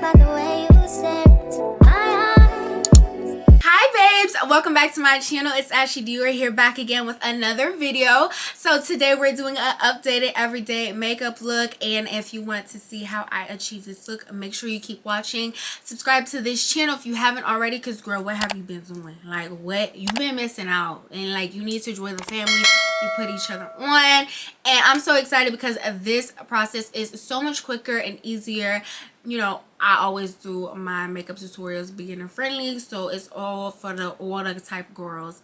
by the way you stare into my eyes. Hi babes, welcome back to my channel. It's Ashley D. We're here back again with another video. So today we're doing an updated everyday makeup look, and if you want to see how I achieve this look, make sure you keep watching. Subscribe to this channel if you haven't already, because girl, what have you been doing? Like, what you've been missing out, and like, you need to join the family. We put each other on, and I'm so excited because this process is so much quicker and easier. You know, I always do my makeup tutorials beginner friendly, so it's all for the order type girls,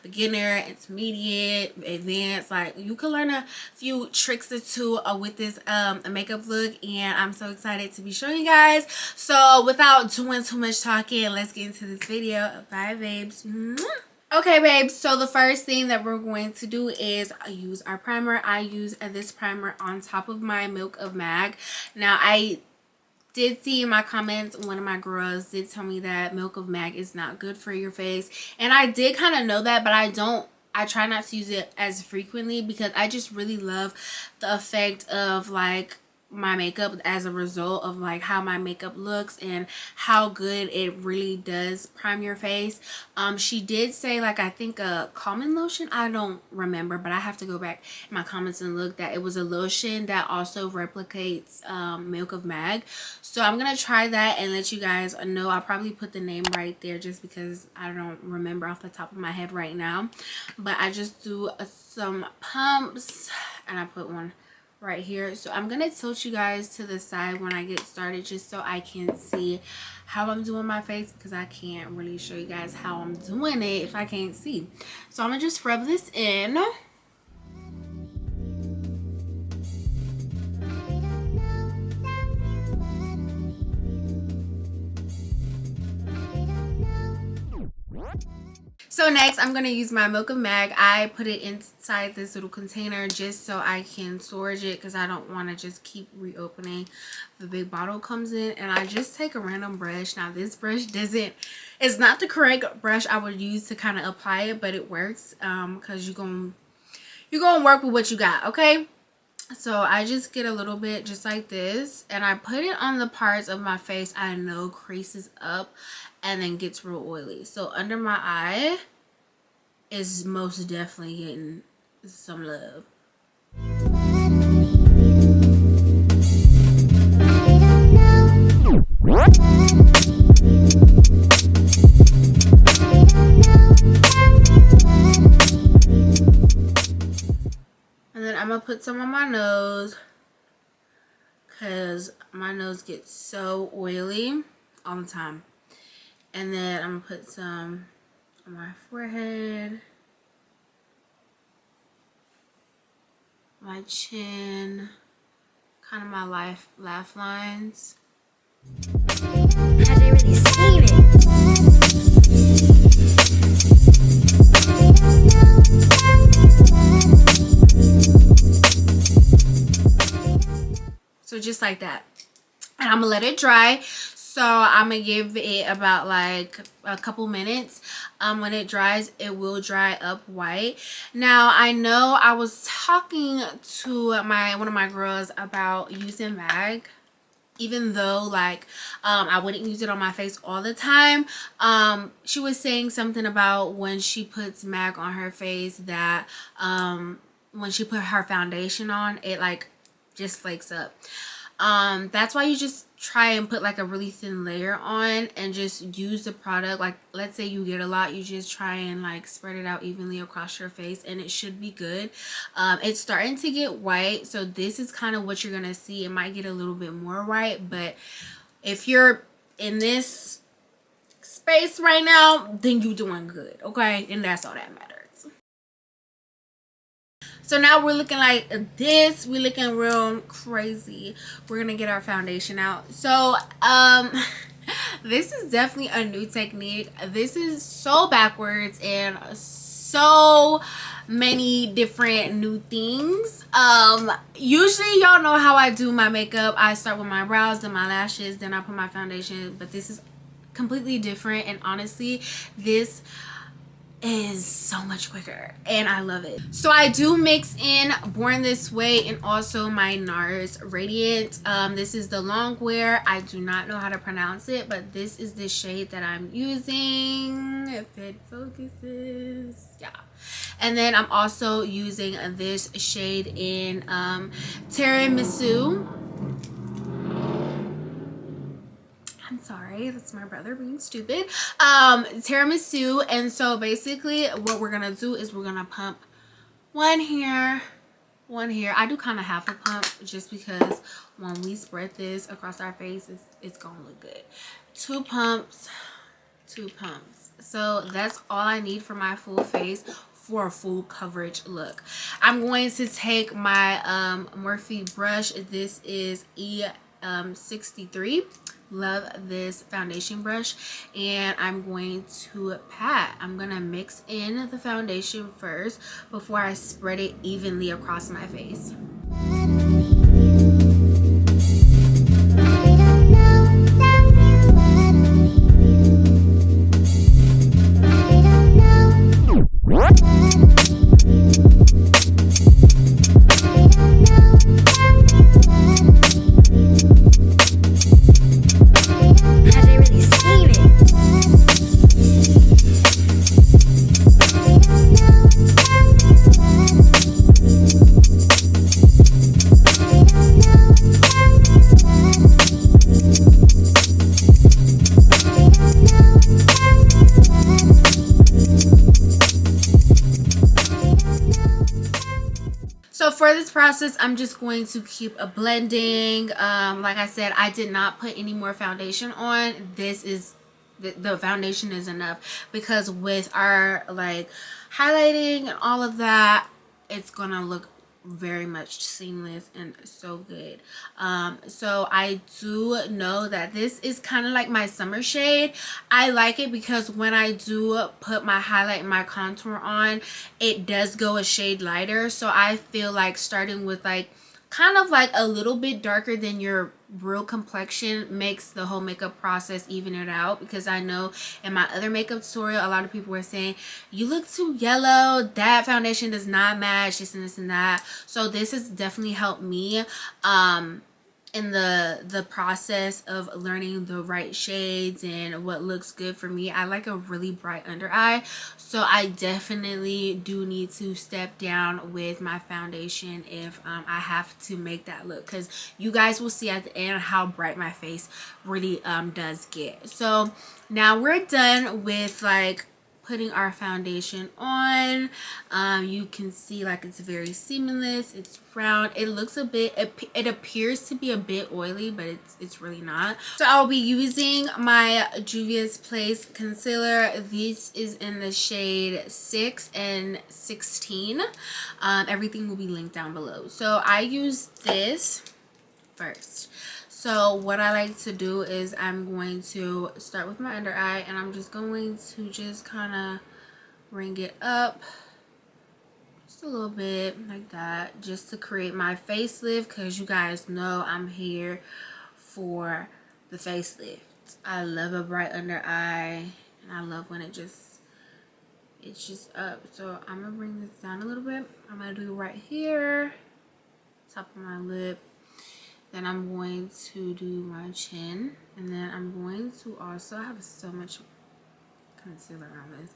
beginner, intermediate, advanced. Like, you can learn a few tricks or two with this makeup look, and I'm so excited to be showing you guys. So without doing too much talking, let's get into this video. Bye babes. Okay babes, so the first thing that we're going to do is use our primer. I use this primer on top of my Milk of Mag. Now, I did see in my comments, one of my girls did tell me that Milk of Mag is not good for your face, and I did kind of know that, but I try not to use it as frequently because I just really love the effect of like my makeup as a result of like how my makeup looks and how good it really does prime your face. She did say, like, I think a calming lotion, I don't remember, but I have to go back in my comments and look, that it was a lotion that also replicates Milk of Mag. So I'm gonna try that and let you guys know. I'll probably put the name right there just because I don't remember off the top of my head right now, but I just do some pumps and I put one right here. So I'm gonna tilt you guys to the side when I get started, just so I can see how I'm doing my face, because I can't really show you guys how I'm doing it if I can't see. So I'm gonna just rub this in. So next, I'm going to use my Milk of Mag. I put it inside this little container just so I can storage it, because I don't want to just keep reopening. The big bottle comes in, and I just take a random brush. Now, this brush it's not the correct brush I would use to kind of apply it, but it works because you're going to work with what you got, okay? So I just get a little bit just like this, and I put it on the parts of my face I know creases up and then gets real oily. So under my eye is most definitely getting some love. And then I'm gonna put some on my nose, because my nose gets so oily all the time. And then I'm gonna put some on my forehead, my chin, kind of my laugh lines. Have they really seen it? So just like that. And I'm gonna let it dry. So I'm gonna give it about like a couple minutes. When it dries, it will dry up white. Now, I know I was talking to one of my girls about using mag, even though like I wouldn't use it on my face all the time. She was saying something about when she puts mag on her face, that when she put her foundation on, it like just flakes up. That's why you just try and put like a really thin layer on and just use the product. Like, let's say you get a lot, you just try and like spread it out evenly across your face, and it should be good. It's starting to get white, so this is kind of what you're gonna see. It might get a little bit more white, but if you're in this space right now, then you're doing good, okay? And that's all that matters. So now we're looking like this. We're looking real crazy. We're gonna get our foundation out. So this is definitely a new technique. This is so backwards and so many different new things. Usually y'all know how I do my makeup. I start with my brows, then my lashes, then I put my foundation, but this is completely different. And honestly, this is so much quicker and I love it. So I do mix in Born This Way and also my Nars Radiant. This is the long wear. I do not know how to pronounce it, but this is the shade that I'm using, if it focuses. Yeah. And then I'm also using this shade in Tiramisu. I'm sorry, that's my brother being stupid. Tiramisu. And so basically what we're gonna do is we're gonna pump one here, one here. I do kind of half a pump just because when we spread this across our face, it's gonna look good. 2 pumps, 2 pumps. So that's all I need for my full face for a full coverage look. I'm going to take my Morphe brush. This is E63. Love this foundation brush, and I'm going to pat. I'm gonna mix in the foundation first before I spread it evenly across my face. So for this process, I'm just going to keep blending. Like I said, I did not put any more foundation on. This is the foundation is enough, because with our like highlighting and all of that, it's gonna look very much seamless and so good. So I do know that this is kind of like my summer shade. I like it because when I do put my highlight and my contour on, it does go a shade lighter. So I feel like starting with like kind of like a little bit darker than your real complexion makes the whole makeup process even it out, because I know in my other makeup tutorial a lot of people were saying you look too yellow, that foundation does not match, this and this and that. So this has definitely helped me in the process of learning the right shades and what looks good for me. I like a really bright under eye, so I definitely do need to step down with my foundation if I have to make that look, because you guys will see at the end how bright my face really does get. So now we're done with like putting our foundation on. You can see like it's very seamless, it's round, it looks a bit, it appears to be a bit oily, but it's really not. So I'll be using my Juvia's Place concealer. This is in the shade 6 and 16. Everything will be linked down below. So I use this first. So what I like to do is I'm going to start with my under eye, and I'm just going to just kind of bring it up just a little bit like that, just to create my facelift, because you guys know I'm here for the facelift. I love a bright under eye, and I love when it's just up. So I'm gonna bring this down a little bit. I'm gonna do right here, top of my lip. Then I'm going to do my chin, and then I'm going to also, I have so much concealer on this,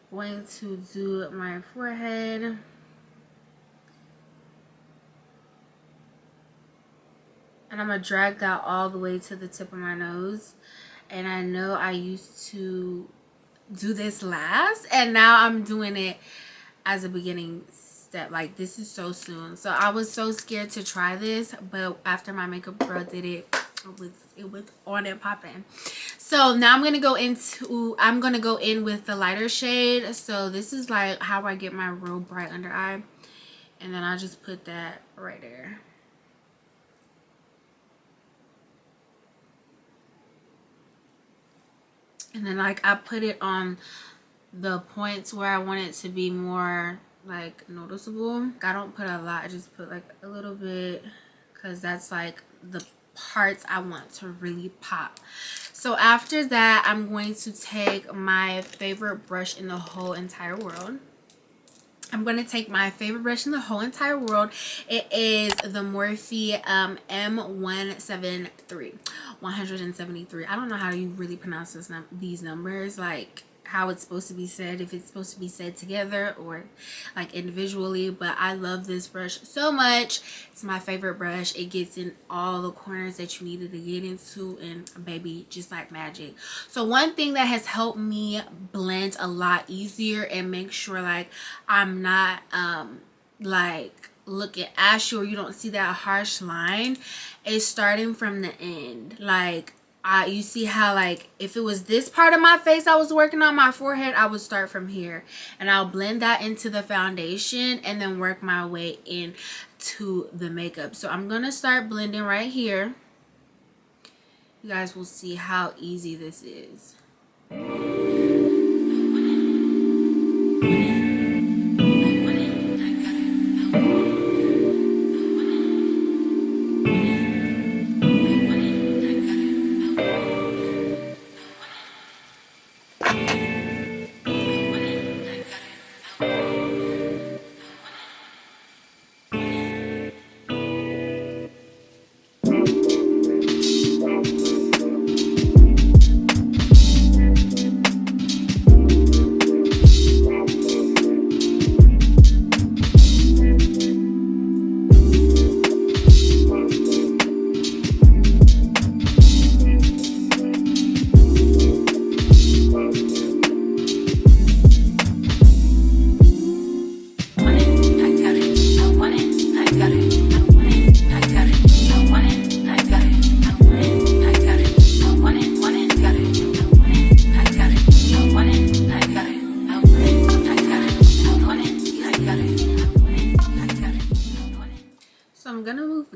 going to do my forehead, and I'm gonna drag that all the way to the tip of my nose. And I know I used to do this last, and now I'm doing it as a beginning step. Like, this is so soon, so I was so scared to try this, but after my makeup girl did it, it was on and popping. So now I'm gonna go in with the lighter shade. So this is like how I get my real bright under eye, and then I just put that right there. And then like I put it on the points where I want it to be more like noticeable. I don't put a lot, I just put like a little bit, because that's like parts I want to really pop. So after that, I'm going to take my favorite brush in the whole entire world. I'm going to take my favorite brush in the whole entire world. It is the Morphe M173. 173. I don't know how you really pronounce these numbers, like how it's supposed to be said, if it's supposed to be said together or like individually, but I love this brush so much. It's my favorite brush. It gets in all the corners that you needed to get into, and baby, just like magic. So one thing that has helped me blend a lot easier and make sure like I'm not like looking ashy or you don't see that harsh line is starting from the end. Like you see how like if it was this part of my face I was working on, my forehead, I would start from here and I'll blend that into the foundation and then work my way into the makeup. So I'm gonna start blending right here. You guys will see how easy this is.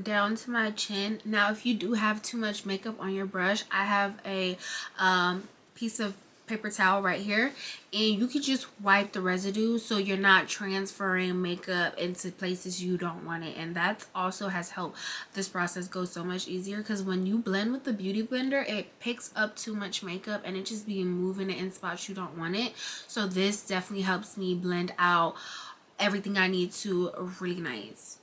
Down to my chin. Now if you do have too much makeup on your brush, I have a piece of paper towel right here, and you could just wipe the residue so you're not transferring makeup into places you don't want it. And that also has helped this process go so much easier, because when you blend with the beauty blender, it picks up too much makeup and it just be moving it in spots you don't want it. So this definitely helps me blend out everything I need to really nice.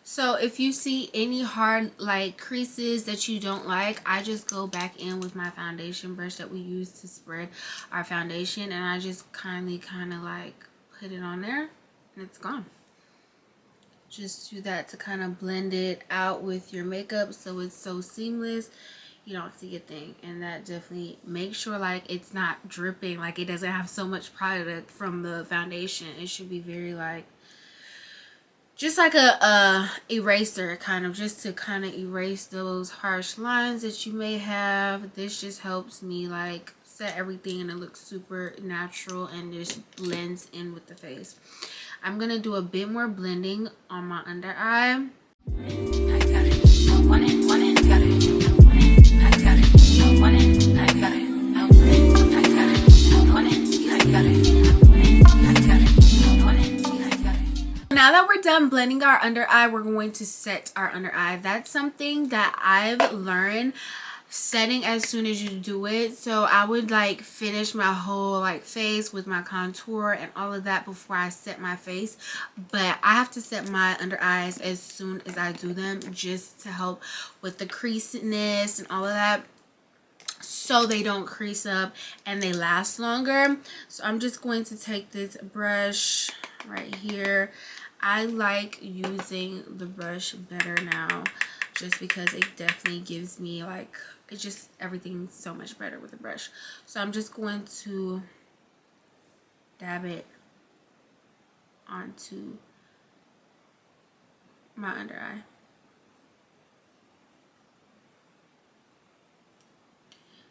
So if you see any hard like creases that you don't like, I just go back in with my foundation brush that we use to spread our foundation, and I just kind of like put it on there and it's gone. Just do that to kind of blend it out with your makeup so it's so seamless you don't see a thing. And that definitely makes sure like it's not dripping, like it doesn't have so much product from the foundation. It should be very like just like a eraser, kind of, just to kind of erase those harsh lines that you may have. This just helps me like set everything and it looks super natural and just blends in with the face. I'm gonna do a bit more blending on my under eye. I got it. I want it, got it. I want it, I got it. I want it, I got it. I want it, I got it. I want it, I got it. I want it, I got it. I want it, I got it. Now that we're done blending our under eye, we're going to set our under eye. That's something that I've learned, setting as soon as you do it. So I would like finish my whole like face with my contour and all of that before I set my face, but I have to set my under eyes as soon as I do them, just to help with the creasiness and all of that. so they don't crease up and they last longer. So I'm just going to take this brush right here. I like using the brush better now just because it definitely gives me like, it just, everything's so much better with the brush. So I'm just going to dab it onto my under eye.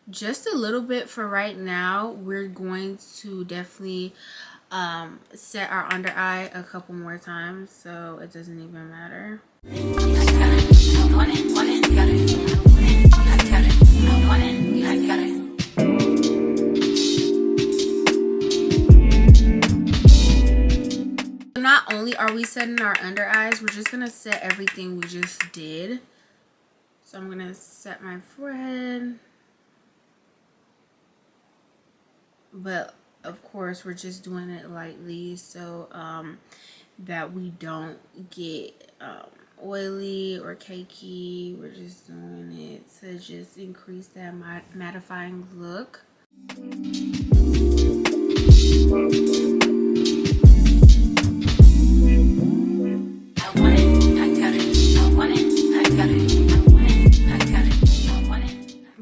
Just a little bit for right now. We're going to definitely set our under eye a couple more times, so it doesn't even matter. Not only are we setting our under eyes, we're just gonna set everything we just did. So I'm gonna set my forehead, but of course we're just doing it lightly so that we don't get oily or cakey. We're just doing it to just increase that mattifying look.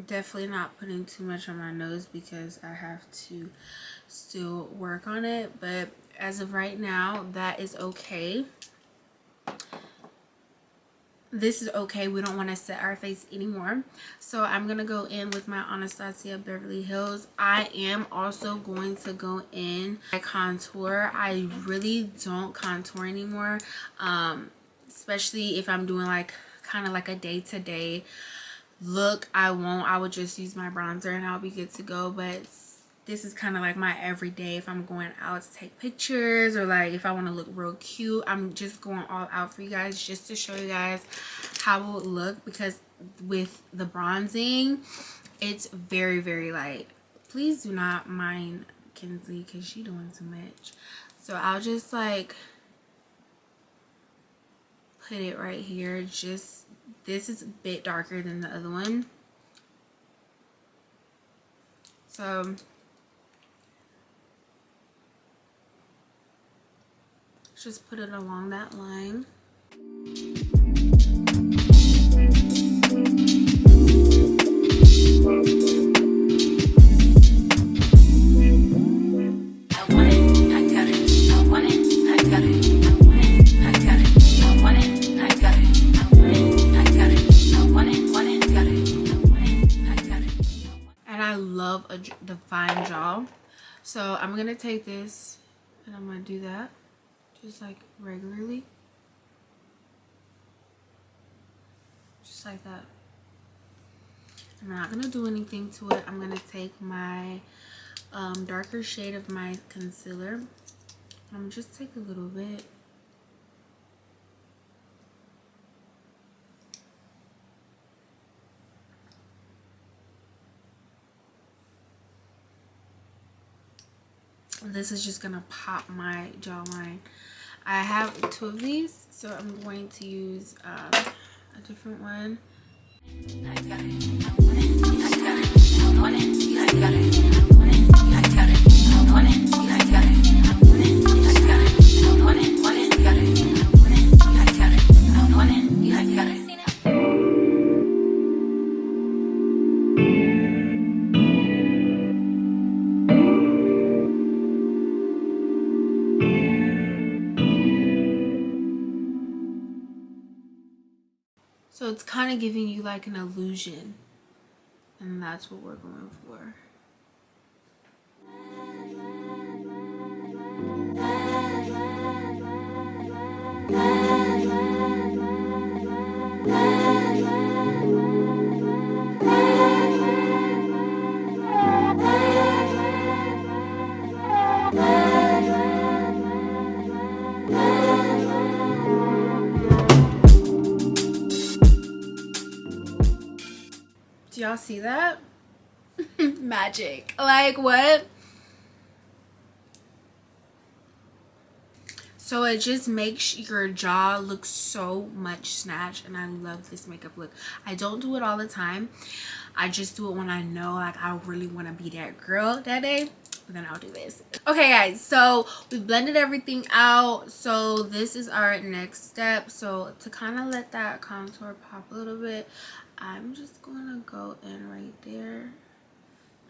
Definitely not putting too much on my nose because I have to still work on it, but as of right now that is okay. This is okay. We don't want to set our face anymore, so I'm gonna go in with my Anastasia Beverly Hills. I am also going to go in my contour. I really don't contour anymore, especially if I'm doing like kind of like a day-to-day look. I would just use my bronzer and I'll be good to go. But this is kind of like my everyday. If I'm going out to take pictures or like if I want to look real cute, I'm just going all out for you guys just to show you guys how it would look, because with the bronzing it's very, very light. Please do not mind Kinsley because she's doing too much. So I'll just like put it right here. Just, this is a bit darker than the other one, so just put it along that line. The fine jaw, so I'm gonna take this and I'm gonna do that just like regularly, just like that. I'm not gonna do anything to it. I'm gonna take my darker shade of my concealer. I'm just take a little bit. This is just gonna pop my jawline. I have 2 of these, so I'm going to use a different one. So it's kind of giving you like an illusion, and that's what we're going for. Do y'all see that? Magic. Like what? So it just makes your jaw look so much snatched, and I love this makeup look. I don't do it all the time. I just do it when I know like I really want to be that girl that day. Then I'll do this. Okay guys, so we've blended everything out. So this is our next step. So to kind of let that contour pop a little bit, I'm just gonna go in right there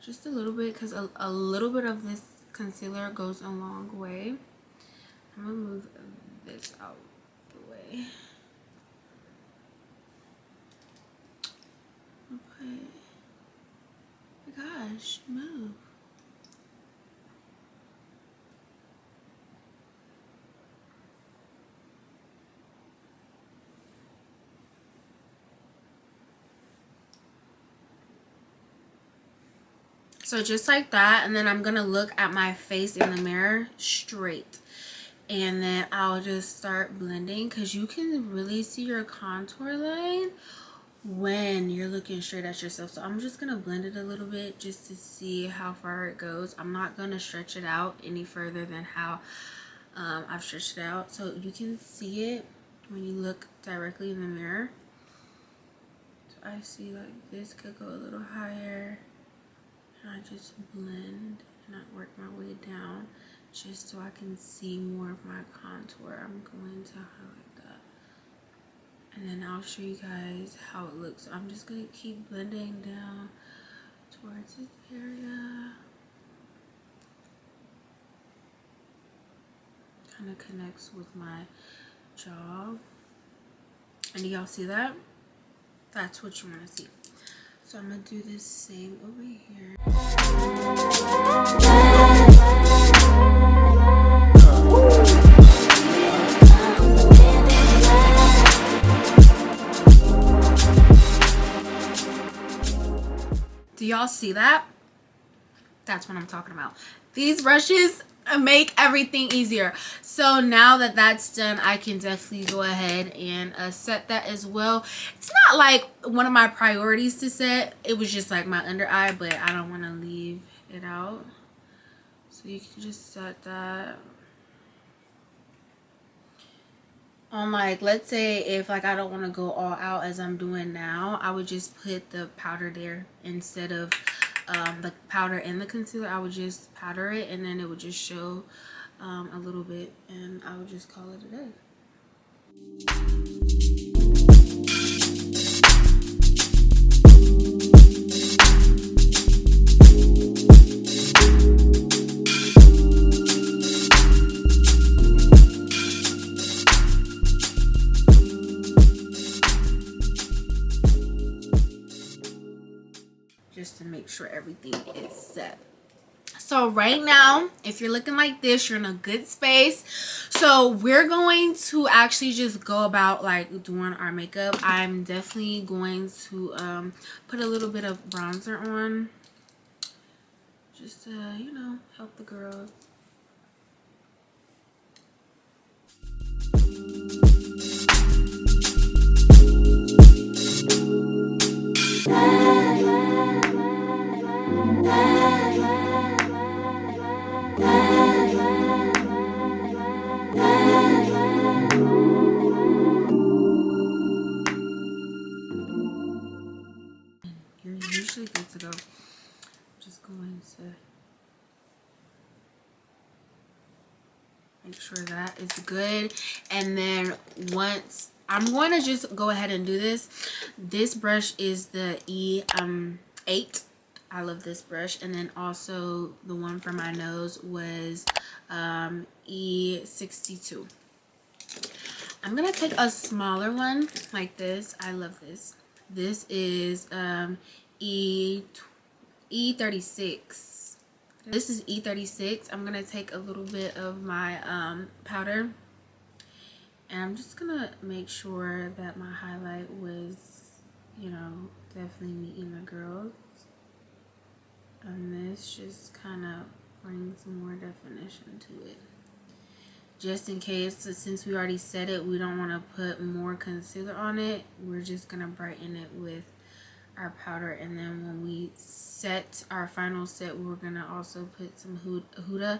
just a little bit, because a little bit of this concealer goes a long way. I'm gonna move this out the way. Okay. Oh my gosh, move. So just like that, and then I'm gonna look at my face in the mirror straight, and then I'll just start blending, because you can really see your contour line when you're looking straight at yourself. So I'm just gonna blend it a little bit just to see how far it goes. I'm not gonna stretch it out any further than how I've stretched it out, so you can see it when you look directly in the mirror. So I see like this could go a little higher. I just blend and I work my way down just so I can see more of my contour. I'm going to highlight that, and then I'll show you guys how it looks. So I'm just going to keep blending down towards this area. Kind of connects with my jaw. And do y'all see that? That's what you want to see. So I'm gonna do the same over here. Do y'all see that? That's what I'm talking about. These brushes make everything easier. So now that that's done, I can definitely go ahead and set that as well. It's not like one of my priorities to set. It was just like my under eye, but I don't want to leave it out. So you can just set that on, like, let's say if like I don't want to go all out as I'm doing now, I would just put the powder there instead of the powder and the concealer. I would just powder it, and then it would just show a little bit, and I would just call it a day. Just to make sure everything is set. So right now, if you're looking like this, you're in a good space. So we're going to actually just go about like doing our makeup. I'm definitely going to put a little bit of bronzer on, just to, you know, help the girls. You're usually good to go. Just going to make sure that is good, and then once I'm going to just go ahead and do this. This brush is the E8. I love this brush. And then also the one for my nose was E62. I'm gonna take a smaller one like this. I love this. This is E36. This is E36. I'm gonna take a little bit of my powder, and I'm just gonna make sure that my highlight was, you know, definitely meeting the girls. And this just kind of brings more definition to it. Just in case, since we already said it, we don't want to put more concealer on it. We're just gonna brighten it with our powder, and then when we set our final set, we're gonna also put some huda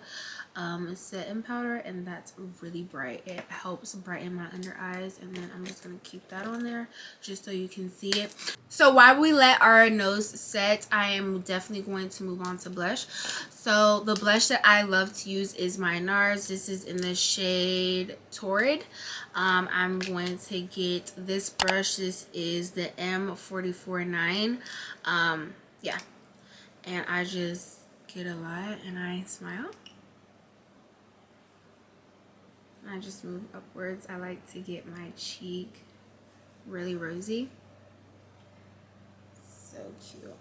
setting powder, and that's really bright. It helps brighten my under eyes, and then I'm just gonna keep that on there just so you can see it. So while we let our nose set, I am definitely going to move on to blush. So the blush that I love to use is my Nars. This is in the shade Torrid. I'm going to get this brush. This is the M449. Yeah, and I just get a lot and I smile. I just move upwards. I like to get my cheek really rosy. So cute.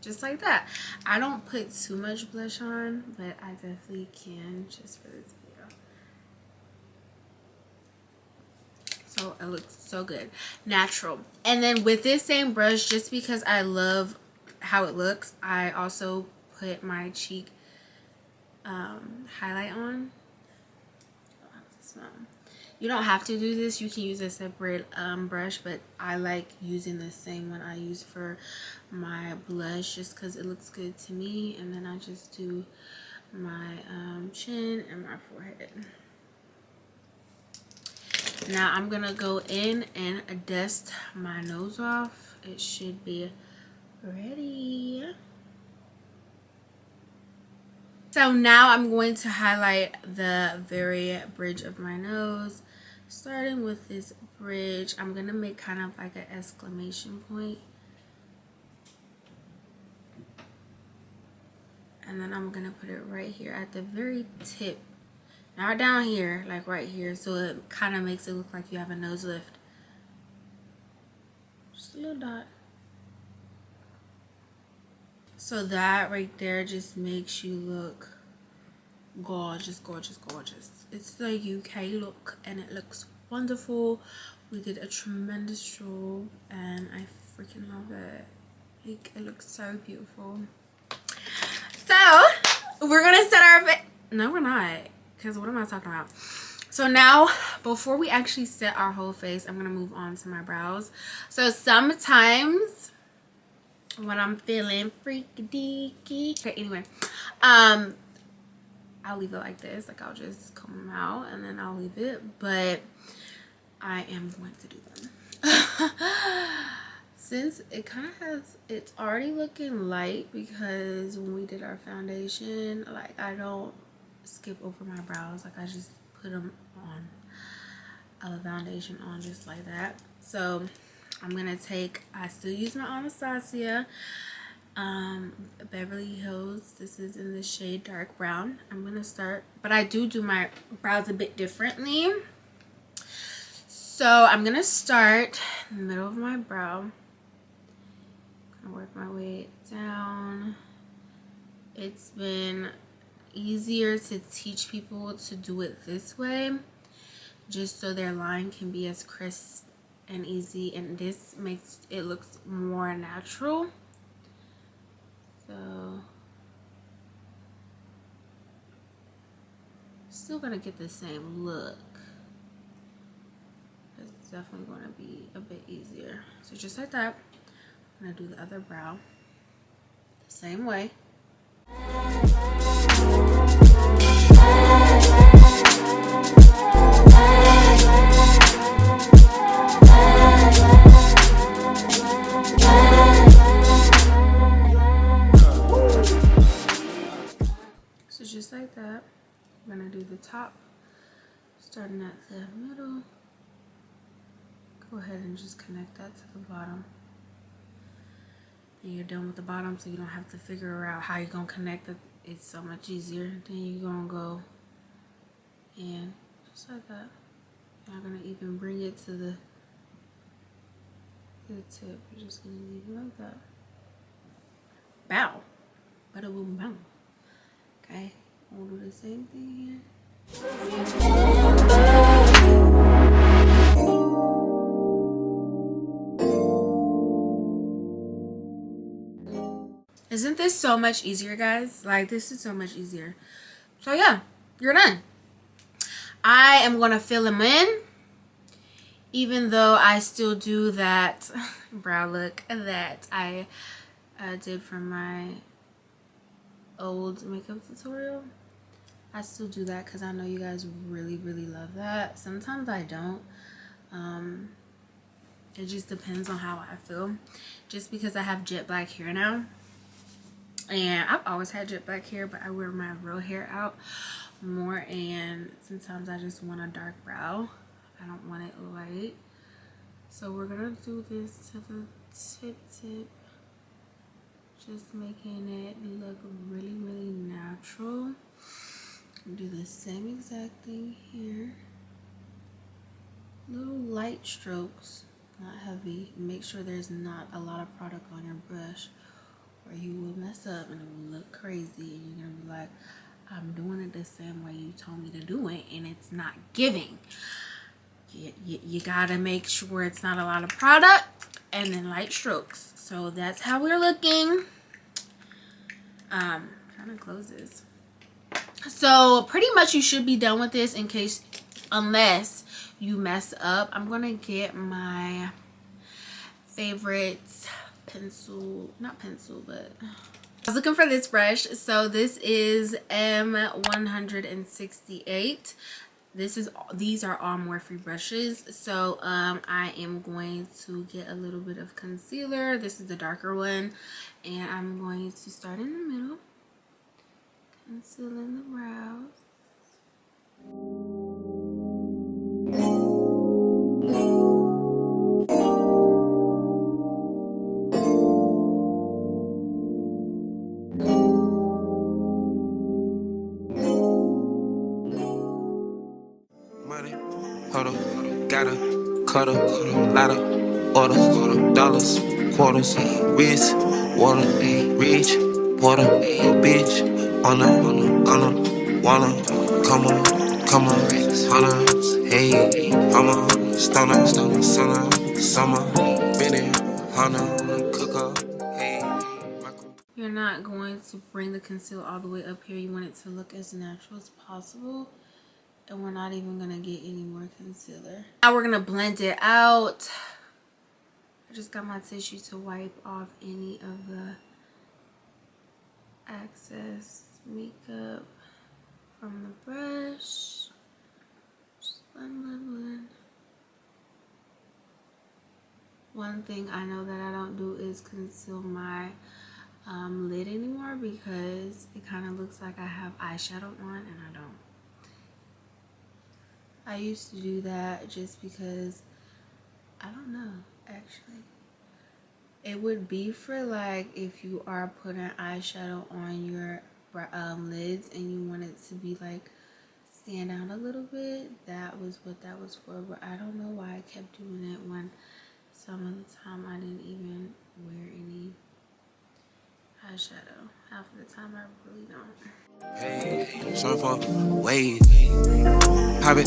Just like that. I don't put too much blush on, but I definitely can just for this video. So it looks so good, natural. And then with this same brush, just because I love how it looks, I also put my cheek highlight on. Oh, how does it smell? You don't have to do this. You can use a separate brush, but I like using the same one I use for my blush just because it looks good to me. And then I just do my chin and my forehead. Now I'm gonna go in and dust my nose off. It should be ready. So now I'm going to highlight the very bridge of my nose. Starting with this bridge, I'm gonna make kind of like an exclamation point. And then I'm gonna put it right here at the very tip. Not down here, like right here, so it kind of makes it look like you have a nose lift. Just a little dot. So that right there just makes you look gorgeous, gorgeous, gorgeous. It's the UK look and it looks wonderful. We did a tremendous job and I freaking love it. Like, it looks so beautiful. So we're gonna set our face. No, we're not. Because what am I talking about? So now, before we actually set our whole face, I'm going to move on to my brows. So sometimes when I'm feeling freaky deaky. Okay, anyway. I'll leave it like this. Like, I'll just comb them out and then I'll leave it. But I am going to do them. Since it kind of has, it's already looking light because when we did our foundation, like, I don't skip over my brows. Like, I just put them on, the foundation on just like that. So I'm gonna take, I still use my Anastasia Beverly Hills. This is in the shade dark brown. I'm gonna start, but I do my brows a bit differently. So I'm gonna start in the middle of my brow. I'm gonna work my way down. It's been easier to teach people to do it this way, just so their line can be as crisp and easy, and this makes it look more natural. So still gonna get the same look. It's definitely gonna be a bit easier. So just like that, I'm gonna do the other brow the same way. So just like that, I'm gonna do the top, starting at the middle. Go ahead and just connect that to the bottom. And you're done with the bottom, so you don't have to figure out how you're gonna connect it. It's so much easier. Then you're gonna go and just like that. You're not gonna even bring it to the tip. You're just gonna leave it like that. Bow. Bada boom boom. Okay, we'll do the same thing here. Isn't this so much easier, guys? Like, this is so much easier. So yeah, you're done. I am gonna fill them in even though I still do that brow look that I did from my old makeup tutorial. I still do that because I know you guys really love that. Sometimes I don't. It just depends on how I feel. Just because I have jet black hair now, and I've always had jet black hair, but I wear my real hair out more, and sometimes I just want a dark brow. I don't want it light. So we're gonna do this to the tip, just making it look really natural. Do the same exact thing here. Little light strokes, not heavy. Make sure there's not a lot of product on your brush, or you will mess up and it will look crazy, and you're gonna be like, I'm doing it the same way you told me to do it, and it's not giving. You gotta make sure it's not a lot of product, and then light strokes. So that's how we're looking. Trying to close this. So pretty much you should be done with this, in case, unless you mess up. I'm gonna get my favorite pencil, not pencil, but I was looking for this brush. So this is M168. These are all Morphe brushes. So I am going to get a little bit of concealer. This is the darker one, and I'm going to start in the middle, concealing the brows. Gotta cut a lot of orders, dollars, quarters, wrist, water, rich, water, bitch, on a, wanna, come on, hunna, hey, I'm a stunner, summer, minute, hunna, cook up, hey. You're not going to bring the concealer all the way up here. You want it to look as natural as possible. And we're not even gonna get any more concealer. Now we're gonna blend it out. I just got my tissue to wipe off any of the excess makeup from the brush. Just blend. One thing I know that I don't do is conceal my lid anymore, because it kind of looks like I have eyeshadow on and I don't. I used to do that just because, I don't know, actually. It would be for like if you are putting eyeshadow on your lids and you want it to be like stand out a little bit. That was what that was for. But I don't know why I kept doing it when some of the time I didn't even wear any eyeshadow. Half of the time I really don't. Hey, surf on wave, pop it,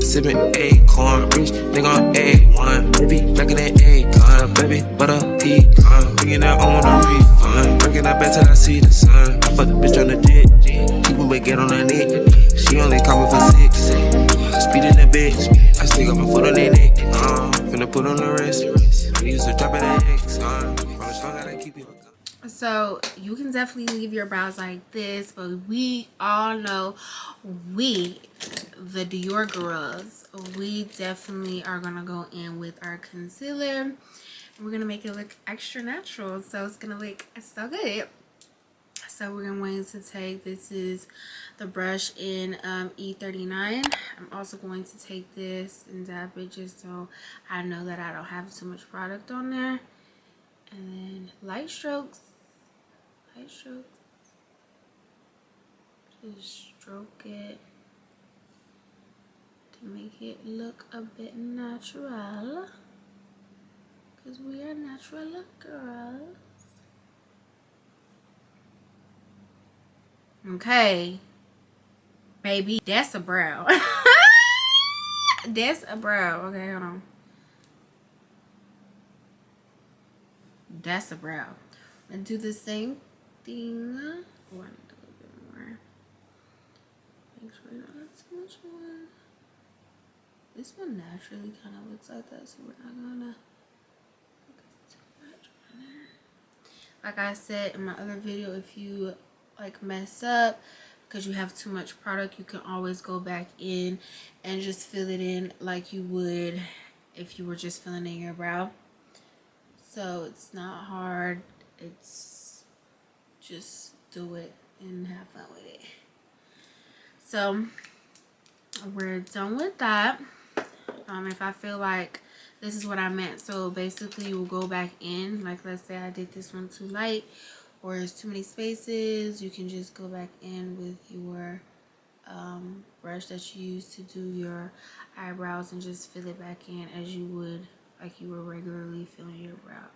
sipping acorn, rich nigga on A1, baby, back in that acorn, baby, butter pecan, thinking that I want a refund, breaking that back till I see the sun, I fuck the bitch on the jet, keep me get on her neck, she only call me for 6, speed in the bitch, I stick up my foot on that neck, finna put on the wrist, I used to drop it at X, from the strong I keep it. So you can definitely leave your brows like this, but we all know, we, the Dior girls, we definitely are gonna go in with our concealer, and we're gonna make it look extra natural, so it's gonna look so good. So we're going to take, this is the brush in E39. I'm also going to take this and dab it just so I know that I don't have too much product on there, and then light strokes. Just stroke it to make it look a bit natural, because we are natural look girls. Okay, baby, that's a brow. That's a brow. Okay, hold on. That's a brow. And do the same thing. Oh, I need a little bit more. Make sure you don't have too much more. This one naturally kind of looks like that, so we're not gonna focus too much on there. Like I said in my other video, if you like mess up because you have too much product, you can always go back in and just fill it in like you would if you were just filling in your brow. So it's not hard, it's just do it and have fun with it. So we're done with that. If I feel like this is what I meant, so basically you will go back in, like let's say I did this one too light or there's too many spaces, you can just go back in with your brush that you use to do your eyebrows and just fill it back in as you would like you were regularly filling your brow.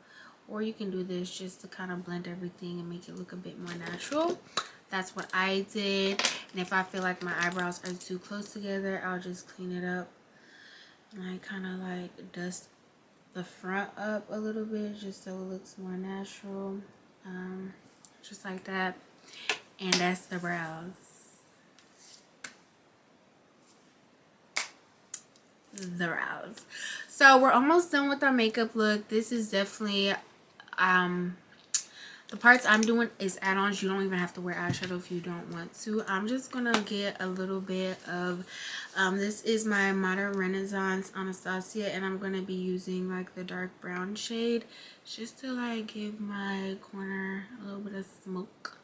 Or you can do this just to kind of blend everything and make it look a bit more natural. That's what I did. And if I feel like my eyebrows are too close together, I'll just clean it up and I kind of like dust the front up a little bit just so it looks more natural, just like that. And that's the brows. So we're almost done with our makeup look. This is definitely the parts I'm doing is add-ons. You don't even have to wear eyeshadow if you don't want to. I'm just gonna get a little bit of this is my Modern Renaissance Anastasia, and I'm gonna be using like the dark brown shade just to like give my corner a little bit of smoke.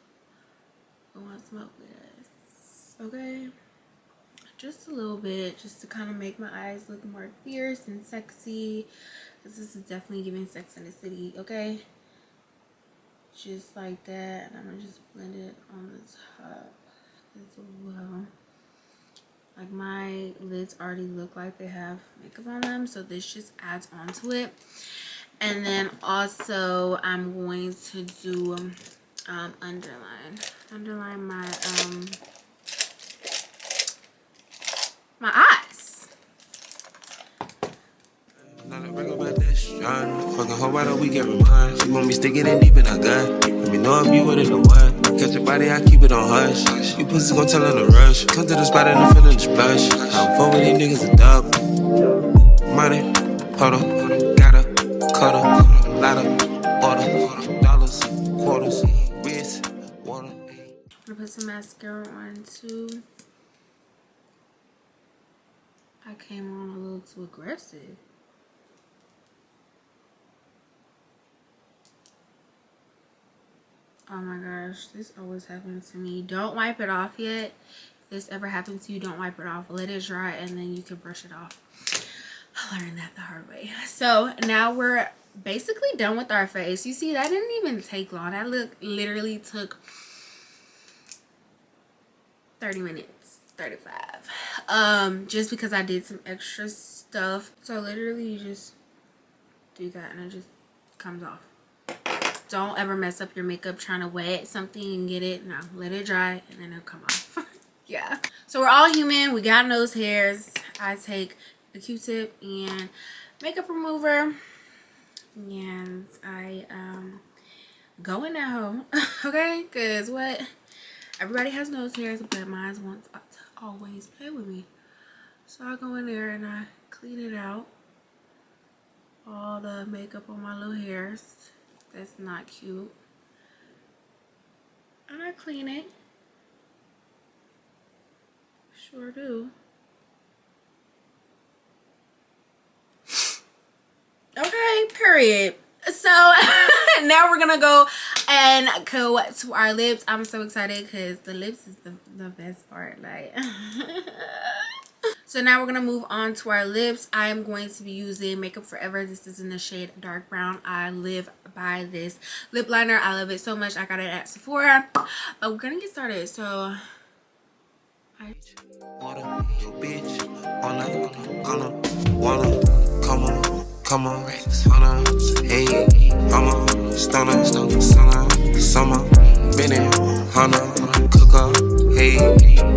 I want smoke with this, okay? Just a little bit, just to kind of make my eyes look more fierce and sexy, because this is definitely giving Sex in the City, okay? Just like that. And I'm gonna just blend it on the top as well. Like my lids already look like they have makeup on them, so this just adds on to it. And then also I'm going to do underline my my eyes. Fucking hope I don't we get reminded. She want me sticking it deep in her gut. Let me know if you with it or what. Catch your body, I keep it on hush. You pussy gon' tell her to rush. Come to the spot and I'm feeling the splash. I'm fuck with these niggas a dub. Money, hold up, got a cutter, lot of order, dollars, quarters, wrist, water. I'm gonna put some mascara on too. I came on a little too aggressive. Oh my gosh, this always happens to me. Don't wipe it off yet. If this ever happens to you, don't wipe it off. Let it dry and then you can brush it off. I learned that the hard way. So now we're basically done with our face. You see, that didn't even take long. That look literally took 30 minutes, 35. Just because I did some extra stuff. So literally you just do that and it just comes off. Don't ever mess up your makeup trying to wet something and get it. No, let it dry and then it'll come off. Yeah. So we're all human. We got nose hairs. I take a Q-tip and makeup remover. And I go in now. Okay? Because what? Everybody has nose hairs, but mine wants to always play with me. So I go in there and I clean it out. All the makeup on my little hairs. That's not cute. And I clean it. Sure do. Okay, period. So now we're gonna go and go to our lips. I'm so excited because the lips is the best part. Like so now we're gonna move on to our lips. I am going to be using Makeup Forever. This is in the shade dark brown. I live by this lip liner. I love it so much. I got it at Sephora. But we're gonna get started. So Come on, hey, I'm a stunner, summer, minute, cook up, hey,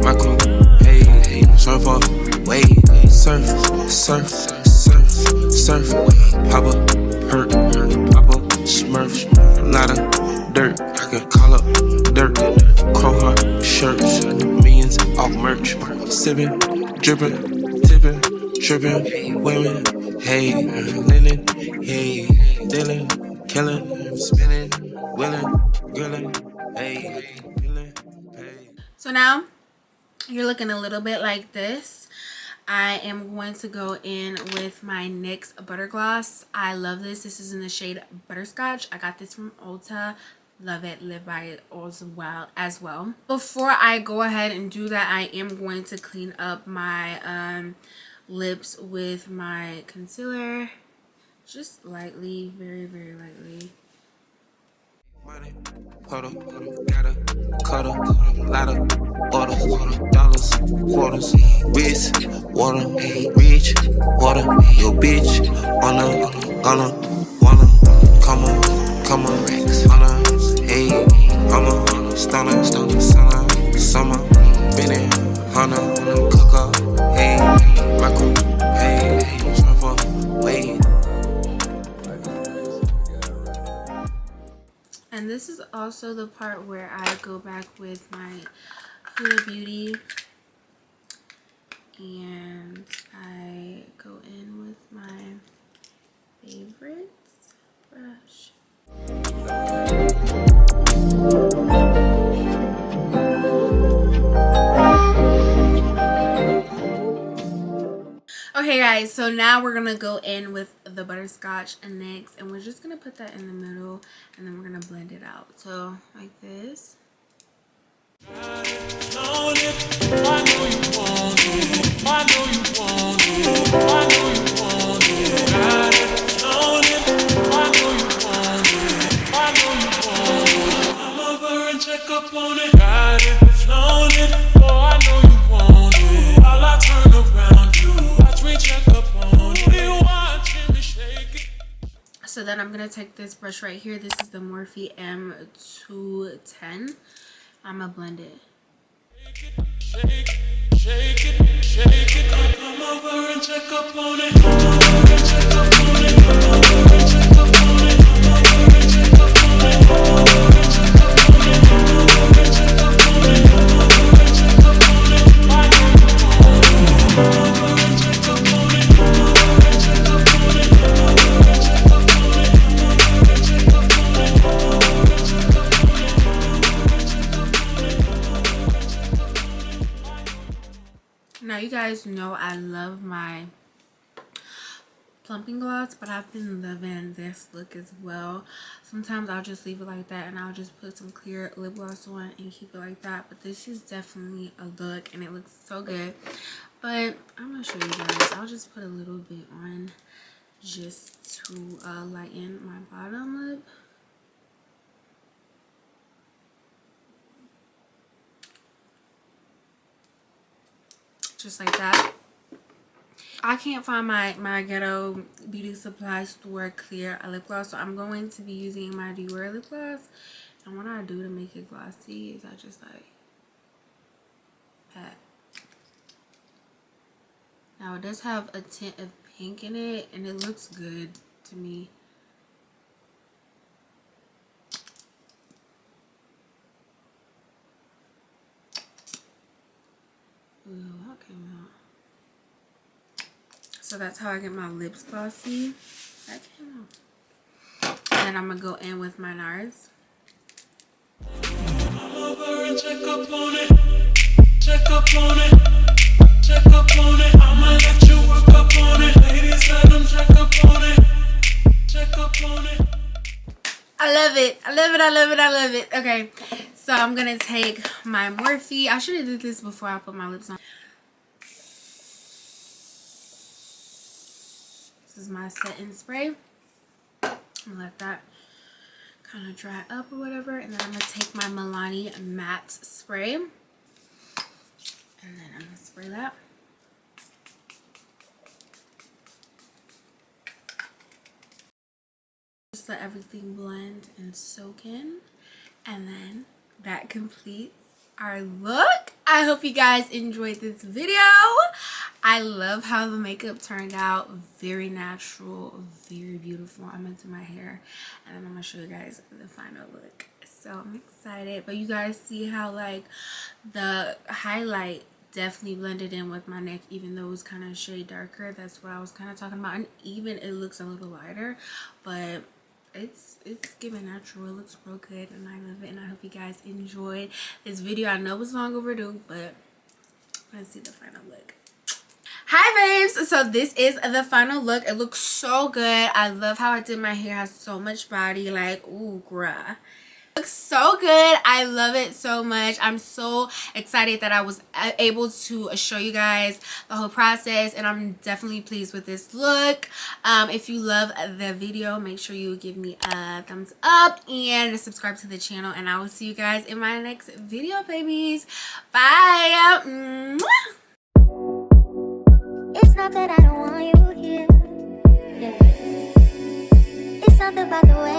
my crew, hey, surf up, wave, surf, pop up, hurt, pop up, smurf, lot of dirt, I can call up dirt, crow heart, shirts, millions off merch, sipping, dripping, tipping, Tripping, women, hey, linen, hey, dealing, killing, spinning, willing, grilling, hey, feeling, hey. So now you're looking a little bit like this. I am going to go in with my NYX Butter Gloss. I love this. This is in the shade Butterscotch. I got this from Ulta. Love it. Live by it as well. Before I go ahead and do that, I am going to clean up my lips with my concealer. Just lightly. Very, very lightly. Money, huddle, gotta, cuddle, lot of orders, dollars, quarters, wrist, water, reach, water, your bitch, gonna, wanna, come on, hey, I'm a stunner, summer, Benny, Hunter, cook up, hey, Michael, hey, Trevor, wait. And this is also the part where I go back with my Huda Beauty and I go in with my favorites brush. Okay guys, so now we're gonna go in with the Butterscotch and NYX, and we're just gonna put that in the middle and then we're gonna blend it out. So like this. So then I'm gonna take this brush right here. This is the Morphe M210. I'm gonna blend it. Shake it, come over and check up on it. Come over and check up on it. Come over and check up on it. Come over and check up on it. Come over and check up on it. Come over and check up on it. Come over and check up on it. Why don't you want it? Come over and check up on it. Come over and check up on it. Come over and check up on it. Come over and check up on it. Come over and check up on it. Come over and check up on it. Come over and check up on it. Now you guys know I love my plumping gloss, but I've been loving this look as well. Sometimes I'll just leave it like that and I'll just put some clear lip gloss on and keep it like that, but this is definitely a look and it looks so good. But I'm gonna show you guys. I'll just put a little bit on just to lighten my bottom lip. Just like that. I can't find my ghetto beauty supply store clear lip gloss, so I'm going to be using my Dior lip gloss. And what I do to make it glossy is I just like pat. Now it does have a tint of pink in it and it looks good to me. Ooh, that came out. So that's how I get my lips glossy. That came out. And then I'm gonna go in with my Nars. Come over and check up on it. Check up on it. Check up on it. I'ma let you work up on it. Ladies, let them check up on it. Check up on it. I love it. I love it. I love it. I love it. Okay, so I'm gonna take my Morphe. I should have did this before I put my lips on. This is my setting spray. I'm gonna let that kind of dry up or whatever, and then I'm gonna take my Milani matte spray, and then I'm gonna spray that. Just let everything blend and soak in, and then that completes our look. I hope you guys enjoyed this video. I love how the makeup turned out. Very natural, very beautiful. I'm into my hair, and I'm gonna show you guys the final look. So I'm excited. But you guys see how like the highlight definitely blended in with my neck, even though it was kind of a shade darker. That's what I was kind of talking about. And even it looks a little lighter, but it's giving natural. It looks real good and I love it, and I hope you guys enjoyed this video. I know it was long overdue, but let's see the final look. Hi babes, so this is the final look. It looks so good. I love how I did my hair. It has so much body, like, ooh, bruh. Looks so good. I love it so much. I'm so excited that I was able to show you guys the whole process, and I'm definitely pleased with this look. If you love the video, make sure you give me a thumbs up and subscribe to the channel, and I will see you guys in my next video, babies. Bye. Mwah. It's not that I don't want you here. Yeah. It's something about the way